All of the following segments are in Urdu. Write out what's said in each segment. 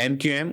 MQM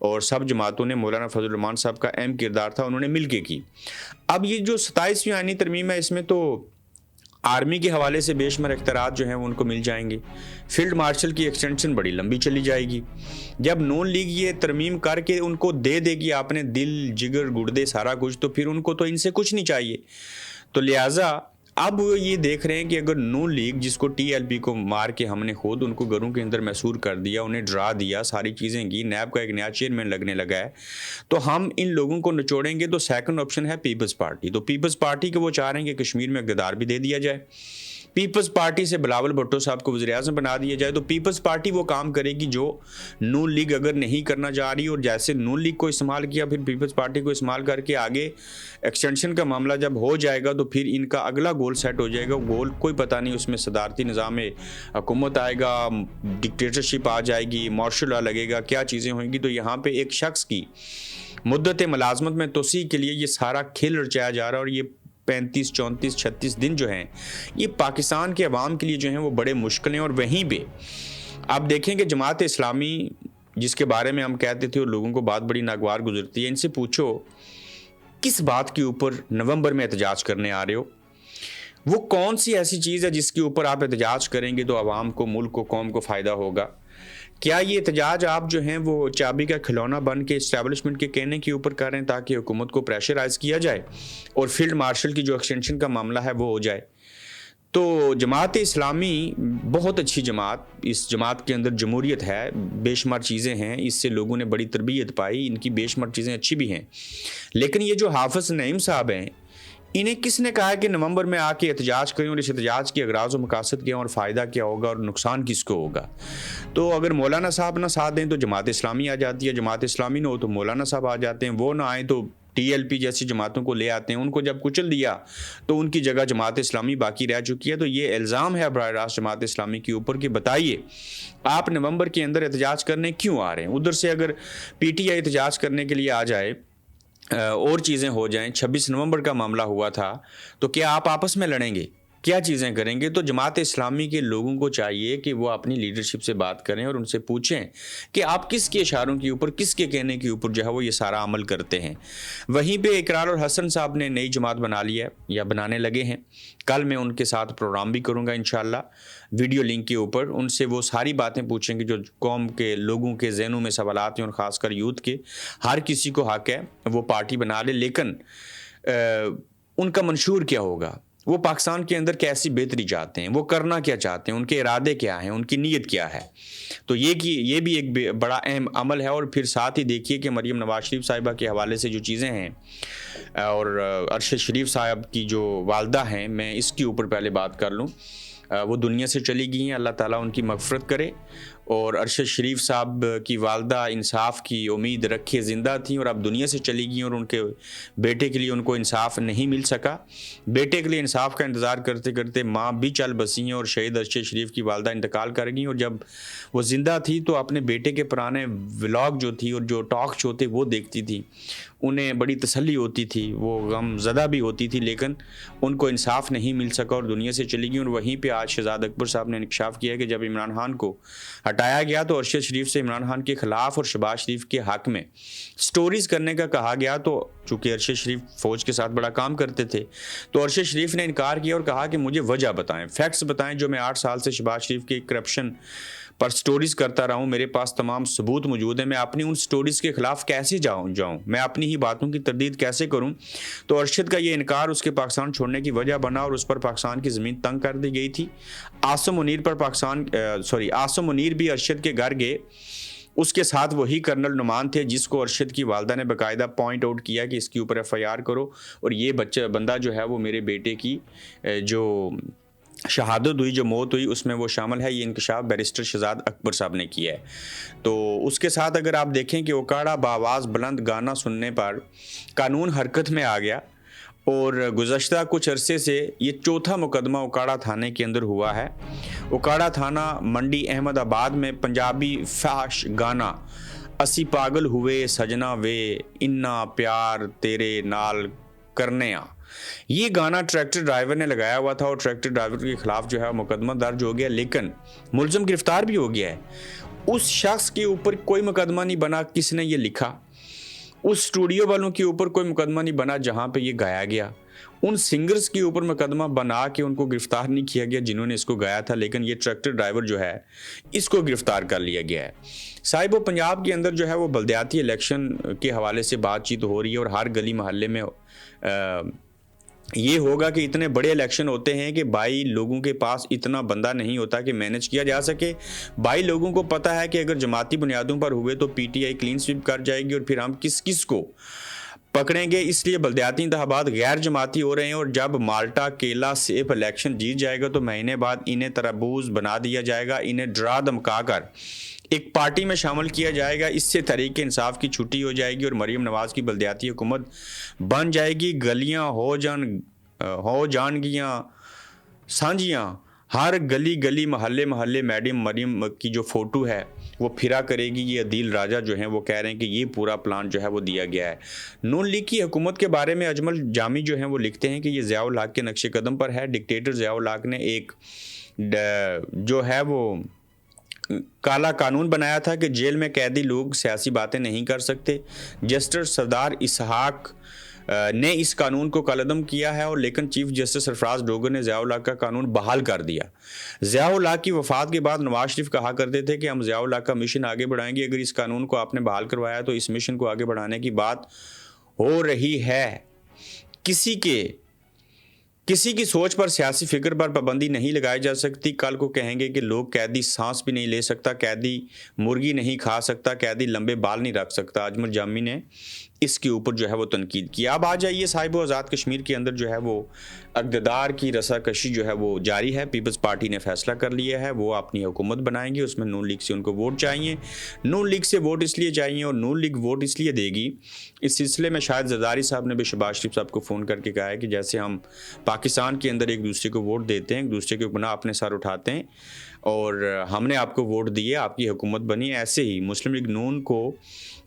اور سب جماعتوں نے مولانا فضل الرحمان صاحب کا اہم کردار تھا، انہوں نے مل کے کی۔ اب یہ جو 27ویں آئینی ترمیم ہے، اس میں تو آرمی کے حوالے سے بے شمار اختیارات جو ہیں وہ ان کو مل جائیں گے، فیلڈ مارشل کی ایکسٹینشن بڑی لمبی چلی جائے گی۔ جب نون لیگ یہ ترمیم کر کے ان کو دے دے گی آپ نے دل جگر گردے سارا کچھ، تو پھر ان کو تو ان سے کچھ نہیں چاہیے۔ تو لہٰذا اب وہ یہ دیکھ رہے ہیں کہ اگر نون لیگ، جس کو ٹی ایل پی کو مار کے ہم نے خود ان کو گھروں کے اندر محصور کر دیا، انہیں ڈرا دیا، ساری چیزیں کی، نیب کا ایک نیا چیئرمین لگنے لگا ہے، تو ہم ان لوگوں کو نچوڑیں گے۔ تو سیکنڈ آپشن ہے پیپلز پارٹی۔ تو پیپلز پارٹی کو وہ چاہ رہے ہیں کہ کشمیر میں اقتدار بھی دے دیا جائے، پیپلز پارٹی سے بلاول بھٹو صاحب کو وزیر اعظم بنا دیا جائے۔ تو پیپلز پارٹی وہ کام کرے گی جو نون لیگ اگر نہیں کرنا چاہ رہی، اور جیسے نون لیگ کو استعمال کیا پھر پیپلز پارٹی کو استعمال کر کے آگے ایکسٹینشن کا معاملہ جب ہو جائے گا تو پھر ان کا اگلا گول سیٹ ہو جائے گا۔ گول کوئی پتہ نہیں، اس میں صدارتی نظام حکومت آئے گا، ڈکٹیٹرشپ آ جائے گی، مارشل لا لگے گا، کیا چیزیں ہوئیں گی۔ تو یہاں پہ ایک شخص کی مدت ملازمت میں توسیع کے لیے یہ سارا کھیل رچایا جا رہا ہے، اور یہ 35 34 36 دن جو ہیں یہ پاکستان کے عوام کے لیے جو ہیں وہ بڑے مشکل ہیں۔ اور وہیں پہ آپ دیکھیں کہ جماعت اسلامی جس کے بارے میں ہم کہتے تھے اور لوگوں کو بات بڑی ناگوار گزرتی ہے، ان سے پوچھو کس بات کے اوپر نومبر میں احتجاج کرنے آ رہے ہو؟ وہ کون سی ایسی چیز ہے جس کے اوپر آپ احتجاج کریں گے تو عوام کو، ملک کو، قوم کو فائدہ ہوگا؟ کیا یہ احتجاج آپ جو ہیں وہ چابی کا کھلونا بن کے اسٹیبلشمنٹ کے کہنے کے اوپر کر رہے ہیں تاکہ حکومت کو پریشرائز کیا جائے اور فیلڈ مارشل کی جو ایکسٹینشن کا معاملہ ہے وہ ہو جائے؟ تو جماعت اسلامی بہت اچھی جماعت، اس جماعت کے اندر جمہوریت ہے، بے شمار چیزیں ہیں، اس سے لوگوں نے بڑی تربیت پائی، ان کی بے شمار چیزیں اچھی بھی ہیں، لیکن یہ جو حافظ نعیم صاحب ہیں، انہیں کس نے کہا ہے کہ نومبر میں آ کے احتجاج کریں، اور اس احتجاج کے اغراض و مقاصد کیا اور فائدہ کیا ہوگا اور نقصان کس کو ہوگا؟ تو اگر مولانا صاحب نہ ساتھ دیں تو جماعت اسلامی آ جاتی ہے، جماعت اسلامی نہ ہو تو مولانا صاحب آ جاتے ہیں، وہ نہ آئیں تو ٹی ایل پی جیسی جماعتوں کو لے آتے ہیں۔ ان کو جب کچل دیا تو ان کی جگہ جماعت اسلامی باقی رہ چکی ہے۔ تو یہ الزام ہے براہ راست جماعت اسلامی کے اوپر کہ بتائیے آپ نومبر کے اندر احتجاج کرنے کیوں آ رہے ہیں؟ ادھر سے اگر پی ٹی آئی احتجاج کرنے کے لیے آ جائے اور چیزیں ہو جائیں، 26 نومبر کا معاملہ ہوا تھا، تو کیا آپ آپس میں لڑیں گے؟ کیا چیزیں کریں گے؟ تو جماعت اسلامی کے لوگوں کو چاہیے کہ وہ اپنی لیڈرشپ سے بات کریں اور ان سے پوچھیں کہ آپ کس کے اشاروں کے اوپر، کس کے کہنے کے اوپر جو ہے وہ یہ سارا عمل کرتے ہیں۔ وہیں پہ اقرار اور حسن صاحب نے نئی جماعت بنا لی ہے یا بنانے لگے ہیں، کل میں ان کے ساتھ پروگرام بھی کروں گا انشاءاللہ ویڈیو لنک کے اوپر، ان سے وہ ساری باتیں پوچھیں گے جو قوم کے لوگوں کے ذہنوں میں سوالات ہیں، اور خاص کر یوتھ کے۔ ہر کسی کو حق ہے وہ پارٹی بنا لے، لیکن ان کا منشور کیا ہوگا، وہ پاکستان کے اندر کیسی بہتری چاہتے ہیں، وہ کرنا کیا چاہتے ہیں، ان کے ارادے کیا ہیں، ان کی نیت کیا ہے۔ تو یہ بھی ایک بڑا اہم عمل ہے۔ اور پھر ساتھ ہی دیکھیے کہ مریم نواز شریف صاحبہ کے حوالے سے جو چیزیں ہیں، اور ارشد شریف صاحب کی جو والدہ ہیں، میں اس کے اوپر پہلے بات کر لوں۔ وہ دنیا سے چلی گئی ہیں، اللہ تعالیٰ ان کی مغفرت کرے۔ اور ارشد شریف صاحب کی والدہ انصاف کی امید رکھے زندہ تھیں اور اب دنیا سے چلی گئیں، اور ان کے بیٹے کے لیے ان کو انصاف نہیں مل سکا۔ بیٹے کے لیے انصاف کا انتظار کرتے کرتے ماں بھی چل بسی ہیں، اور شہید ارشد شریف کی والدہ انتقال کر گئیں۔ اور جب وہ زندہ تھی تو اپنے بیٹے کے پرانے ولاگ جو تھی اور جو ٹاک شو تھے وہ دیکھتی تھی، انہیں بڑی تسلی ہوتی تھی، وہ غم زدہ بھی ہوتی تھی، لیکن ان کو انصاف نہیں مل سکا اور دنیا سے چلی گئیں۔ اور وہیں پہ آج شہزاد اکبر صاحب نے انکشاف کیا کہ جب عمران خان کو ہٹایا گیا تو ارشد شریف سے عمران خان کے خلاف اور شہباز شریف کے حق میں سٹوریز کرنے کا کہا گیا۔ تو چونکہ ارشد شریف فوج کے ساتھ بڑا کام کرتے تھے تو ارشد شریف نے انکار کیا اور کہا کہ مجھے وجہ بتائیں، فیکٹس بتائیں، جو میں 8 سال سے شہباز شریف کے کرپشن پر سٹوریز کرتا رہا ہوں، میرے پاس تمام ثبوت موجود ہیں، میں اپنی ان سٹوریز کے خلاف کیسے جاؤں، میں اپنی ہی باتوں کی تردید کیسے کروں؟ تو ارشد کا یہ انکار اس کے پاکستان چھوڑنے کی وجہ بنا اور اس پر پاکستان کی زمین تنگ کر دی گئی تھی۔ عاصم منیر بھی ارشد کے گھر گئے، اس کے ساتھ وہی کرنل نعمان تھے جس کو ارشد کی والدہ نے باقاعدہ پوائنٹ آؤٹ کیا کہ اس کے اوپر ایف آئی آر کرو، اور یہ بندہ جو ہے وہ میرے بیٹے کی جو شہادت ہوئی، جو موت ہوئی، اس میں وہ شامل ہے۔ یہ انکشاف بیرسٹر شہزاد اکبر صاحب نے کیا ہے۔ تو اس کے ساتھ اگر آپ دیکھیں کہ اوکاڑا بآواز بلند گانا سننے پر قانون حرکت میں آ گیا، اور گزشتہ کچھ عرصے سے یہ چوتھا مقدمہ اوکاڑا تھانے کے اندر ہوا ہے۔ اوکاڑا تھانہ منڈی احمد آباد میں پنجابی فحش گانا اسی پاگل ہوئے سجنا وے انا پیار تیرے نال کرنے آ، یہ گانا ٹریکٹر ڈرائیور نے لگایا ہوا تھا، اور ٹریکٹر ڈرائیور کے خلاف جو ہے مقدمہ درج ہو گیا، لیکن ملزم گرفتار بھی ہو گیا ہے۔ اس شخص کے اوپر کوئی مقدمہ نہیں بنا کس نے یہ لکھا، اس اسٹوڈیو والوں کے اوپر کوئی مقدمہ نہیں بنا جہاں پہ یہ گایا گیا، ان سنگرز کے اوپر مقدمہ بنا کے ان کو گرفتار نہیں کیا گیا جنہوں نے اس کو گایا تھا، لیکن یہ ٹریکٹر ڈرائیور جو ہے اس کو گرفتار کر لیا گیا ہے۔ صاحب، وہ پنجاب کے اندر جو ہے وہ بلدیاتی الیکشن کے حوالے سے بات چیت ہو رہی ہے، اور ہر گلی محلے میں یہ ہوگا کہ اتنے بڑے الیکشن ہوتے ہیں کہ بھائی لوگوں کے پاس اتنا بندہ نہیں ہوتا کہ مینج کیا جا سکے۔ بھائی لوگوں کو پتہ ہے کہ اگر جماعتی بنیادوں پر ہوئے تو P T I clean sweep کر جائے گی، اور پھر ہم کس کو پکڑیں گے، اس لیے بلدیاتی انتخابات غیر جماعتی ہو رہے ہیں، اور جب مالٹا، کیلا، سیب الیکشن جیت جائے گا تو مہینے بعد انہیں تربوز بنا دیا جائے گا، انہیں ڈرا دھمکا کر ایک پارٹی میں شامل کیا جائے گا، اس سے تحریک انصاف کی چھٹی ہو جائے گی اور مریم نواز کی بلدیاتی حکومت بن جائے گی۔ گلیاں ہو جانگیاں سانجیاں، ہر گلی محلے میڈم مریم کی جو فوٹو ہے وہ پھرا کرے گی۔ یہ عدیل راجہ جو ہیں وہ کہہ رہے ہیں کہ یہ پورا پلان جو ہے وہ دیا گیا ہے۔ نون لیگ کی حکومت کے بارے میں اجمل جامی جو ہیں وہ لکھتے ہیں کہ یہ ضیاء الحق کے نقش قدم پر ہے۔ ڈکٹیٹر ضیاء الحق نے ایک جو ہے وہ کالا قانون بنایا تھا کہ جیل میں قیدی لوگ سیاسی باتیں نہیں کر سکتے۔ جسٹس سردار اسحاق نے اس قانون کو کالعدم کیا ہے، اور لیکن چیف جسٹس سرفراز ڈوگر نے ضیاء الحق کا قانون بحال کر دیا۔ ضیاء الحق کی وفات کے بعد نواز شریف کہا کرتے تھے کہ ہم ضیاء الحق کا مشن آگے بڑھائیں گے، اگر اس قانون کو آپ نے بحال کروایا تو اس مشن کو آگے بڑھانے کی بات ہو رہی ہے۔ کسی کی سوچ پر، سیاسی فکر پر پابندی نہیں لگائی جا سکتی۔ کل کو کہیں گے کہ لوگ قیدی سانس بھی نہیں لے سکتا، قیدی مرغی نہیں کھا سکتا، قیدی لمبے بال نہیں رکھ سکتا۔ اجمل جامی نے اس کے اوپر جو ہے وہ تنقید کیا۔ اب آ جائیے صاحب، آزاد کشمیر کے اندر جو ہے وہ اقتدار کی رساکشی جو ہے وہ جاری ہے۔ پیپلز پارٹی نے فیصلہ کر لیا ہے وہ اپنی حکومت بنائیں گے، اس میں نون لیگ سے ان کو ووٹ چاہیے۔ نون لیگ سے ووٹ اس لیے چاہیے اور نون لیگ ووٹ اس لیے دے گی، اس سلسلے میں شاید زرداری صاحب نے بھی شہباز شریف صاحب کو فون کر کے کہا ہے کہ جیسے ہم پاکستان کے اندر ایک دوسرے کو ووٹ دیتے ہیں، ایک دوسرے کے گناہ اپنے سر اٹھاتے ہیں، اور ہم نے آپ کو ووٹ دیے، آپ کی حکومت بنی، ایسے ہی مسلم لیگ نون کو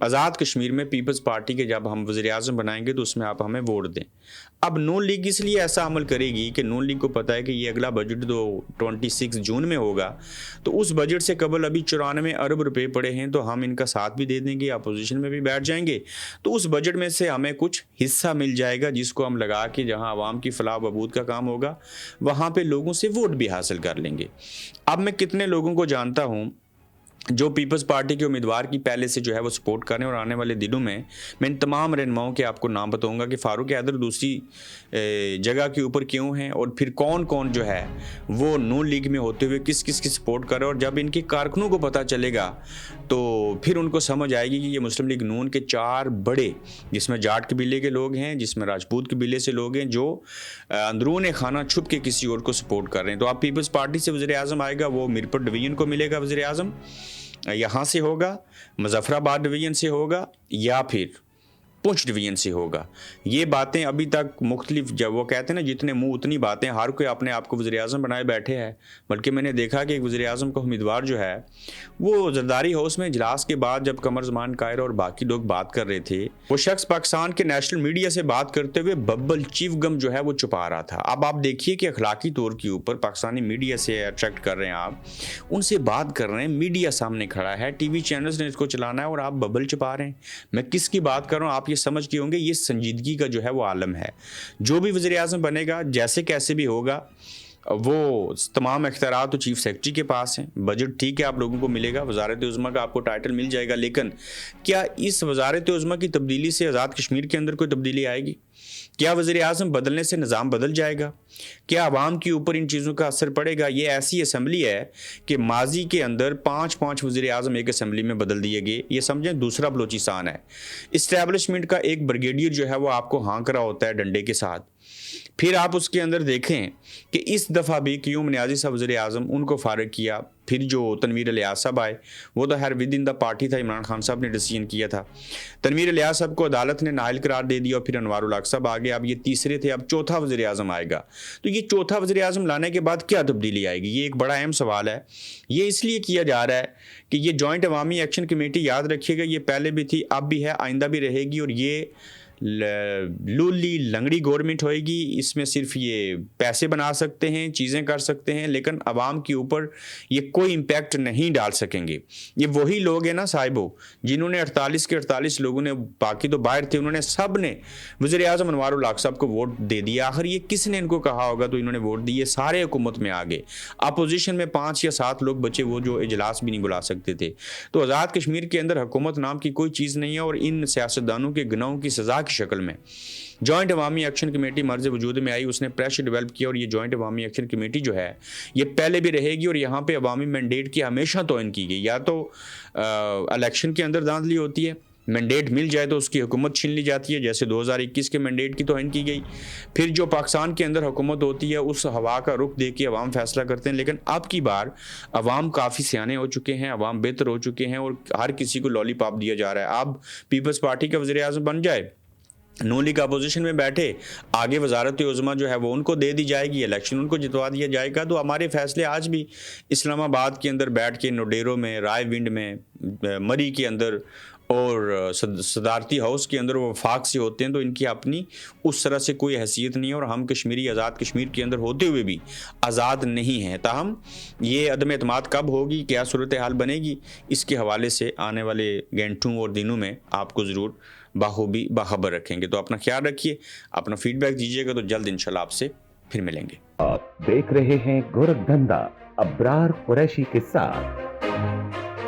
آزاد کشمیر میں پیپلز پارٹی کے جب ہم وزیر اعظم بنائیں گے تو اس میں آپ ہمیں ووٹ دیں۔ اب نون لیگ اس لیے ایسا عمل کرے گی کہ نون لیگ کو پتہ ہے کہ یہ اگلا بجٹ تو 26 جون میں ہوگا، تو اس بجٹ سے قبل ابھی 94 ارب روپے پڑے ہیں، تو ہم ان کا ساتھ بھی دے دیں گے، اپوزیشن میں بھی بیٹھ جائیں گے، تو اس بجٹ میں سے ہمیں کچھ حصہ مل جائے گا جس کو ہم لگا کے جہاں عوام کی فلاح و بہبود کا کام ہوگا وہاں پہ لوگوں سے ووٹ بھی حاصل کر لیں گے۔ اب میں کتنے لوگوں کو جانتا ہوں جو پیپلز پارٹی کے امیدوار کی پہلے سے جو ہے وہ سپورٹ کریں، اور آنے والے دنوں میں ان تمام رہنماؤں کے آپ کو نام بتاؤں گا کہ فاروق حیدر دوسری جگہ کے اوپر کیوں ہیں، اور پھر کون جو ہے وہ نون لیگ میں ہوتے ہوئے کس کی سپورٹ کر رہے ہیں، اور جب ان کے کارکنوں کو پتہ چلے گا تو پھر ان کو سمجھ آئے گی کہ یہ مسلم لیگ نون کے 4 بڑے، جس میں جاٹ قبیلے کے لوگ ہیں، جس میں راجپوت قبیلے سے لوگ ہیں، جو اندرون خانہ چھپ کے کسی اور کو سپورٹ کر رہے ہیں۔ تو آپ پیپلز پارٹی سے وزیر اعظم آئے گا، وہ میرپور ڈویژن کو ملے گا وزیر اعظم، یہاں سے ہوگا، مظفر آباد ڈویژن سے ہوگا، یا پھر پونچھ ڈویژن سے ہوگا۔ یہ باتیں ابھی تک مختلف، جب وہ کہتے ہیں نا جتنے منہ اتنی باتیں، ہر کوئی اپنے آپ کو وزیر اعظم بنائے بیٹھے ہے، بلکہ میں نے دیکھا کہ ایک وزیر اعظم کا امیدوار جو ہے وہ زرداری ہاؤس میں اجلاس کے بعد جب قمر زمان قاہر اور باقی لوگ بات کر رہے تھے، وہ شخص پاکستان کے نیشنل میڈیا سے بات کرتے ہوئے ببل چیف گم جو ہے وہ چھپا رہا تھا۔ اب آپ دیکھیے کہ اخلاقی طور کے اوپر پاکستانی میڈیا سے اٹریکٹ کر رہے ہیں، آپ ان سے بات کر رہے ہیں، میڈیا سامنے کھڑا ہے، ٹی وی چینلز نے اس کو چلانا ہے، اور آپ ببل چھپا رہے ہیں۔ میں کس کی بات کر رہا ہوں آپ یہ سمجھ کے ہوں گے، یہ سنجیدگی کا جو ہے وہ عالم ہے۔ جو بھی وزیر اعظم بنے گا، جیسے کیسے بھی ہوگا، وہ تمام اختیارات تو چیف سیکرٹری کے پاس ہیں۔ بجٹ ٹھیک ہے آپ لوگوں کو ملے گا، وزارت عظمیٰ کا آپ کو ٹائٹل مل جائے گا، لیکن کیا اس وزارت عظمیٰ کی تبدیلی سے آزاد کشمیر کے اندر کوئی تبدیلی آئے گی؟ کیا وزیر اعظم بدلنے سے نظام بدل جائے گا؟ کیا عوام کے اوپر ان چیزوں کا اثر پڑے گا؟ یہ ایسی اسمبلی ہے کہ ماضی کے اندر 5 وزیر اعظم ایک اسمبلی میں بدل دیے گئے، یہ سمجھیں دوسرا بلوچستان ہے۔ اسٹیبلشمنٹ کا ایک بریگیڈیئر جو ہے وہ آپ کو ہانک رہا ہوتا ہے ڈنڈے کے ساتھ، پھر آپ اس کے اندر دیکھیں کہ اس دفعہ بھی قیوم نیازی صاحب وزیر اعظم، ان کو فارغ کیا، پھر جو تنویر الیاس صاحب آئے، وہ تو ہر ود ان دا پارٹی تھا، عمران خان صاحب نے ڈیسیژن کیا تھا، تنویر الیاس صاحب کو عدالت نے نااہل قرار دے دیا، اور پھر انوار الحق صاحب آ گئے، اب یہ تیسرے تھے، اب چوتھا وزیر اعظم آئے گا۔ تو یہ چوتھا وزیر اعظم لانے کے بعد کیا تبدیلی آئے گی؟ یہ ایک بڑا اہم سوال ہے۔ یہ اس لیے کیا جا رہا ہے کہ یہ جوائنٹ عوامی ایکشن کمیٹی، یاد رکھیے گا، یہ پہلے بھی تھی، اب بھی ہے، آئندہ بھی رہے گی، اور یہ لولی لنگڑی گورنمنٹ ہوئے گی، اس میں صرف یہ پیسے بنا سکتے ہیں، چیزیں کر سکتے ہیں، لیکن عوام کے اوپر یہ کوئی امپیکٹ نہیں ڈال سکیں گے۔ یہ وہی لوگ ہیں نا صاحبو جنہوں نے 48 کے 48 لوگوں نے، باقی تو باہر تھے، انہوں نے سب نے وزیر اعظم انوار الحق صاحب کو ووٹ دے دیا۔ آخر یہ کس نے ان کو کہا ہوگا تو انہوں نے ووٹ دیے، سارے حکومت میں آگے، اپوزیشن میں 5 یا 7 لوگ بچے وہ جو اجلاس بھی نہیں بلا سکتے تھے۔ تو آزاد کشمیر کے اندر حکومت نام کی کوئی چیز نہیں ہے، اور ان سیاستدانوں کے گناہوں کی سزا کی شکل میں جوائنٹ عوامی ایکشن کمیٹی مرز وجود میں آئی، اس نے پریشر ڈیولپ کیا، اور یہ جوائنٹ عوامی ایکشن کمیٹی جو ہے یہ پہلے بھی رہے گی، اور یہاں پہ عوامی مینڈیٹ کی ہمیشہ توہین کی گئی۔ یا تو الیکشن کے اندر دھاندلی ہوتی ہے، مینڈیٹ مل جائے تو اس کی حکومت چھین لی جاتی ہے، جیسے 2021 کے مینڈیٹ کی توہین کی گئی۔ پھر جو پاکستان کے اندر حکومت ہوتی ہے اس ہوا کا رخ دے کے عوام فیصلہ کرتے ہیں، لیکن اب کی بار عوام کافی سیانے ہو چکے ہیں، عوام بہتر ہو چکے ہیں، اور ہر کسی کو لالی پاپ دیا جا رہا ہے۔ اب پیپلز پارٹی کا وزیر اعظم بن جائے، نون لیگ اپوزیشن میں بیٹھے، آگے وزارت عظمیٰ جو ہے وہ ان کو دے دی جائے گی، الیکشن ان کو جتوا دیا جائے گا، تو ہمارے فیصلے آج بھی اسلام آباد کے اندر بیٹھ کے، نوڈیرو میں، رائے ونڈ میں، مری کے اندر اور صدارتی ہاؤس کے اندر وہ وفاق سے ہوتے ہیں، تو ان کی اپنی اس طرح سے کوئی حیثیت نہیں ہے، اور ہم کشمیری آزاد کشمیر کے اندر ہوتے ہوئے بھی آزاد نہیں ہیں۔ تاہم یہ عدم اعتماد کب ہوگی، کیا صورتحال بنے گی، اس کے حوالے سے آنے والے گھنٹوں اور دنوں میں آپ کو ضرور باخوبی باخبر رکھیں گے۔ تو اپنا خیال رکھیے، اپنا فیڈ بیک دیجیے گا، تو جلد انشاءاللہ آپ سے پھر ملیں گے۔ آپ دیکھ رہے ہیں گورکھ دھندا ابرار قریشی کے ساتھ۔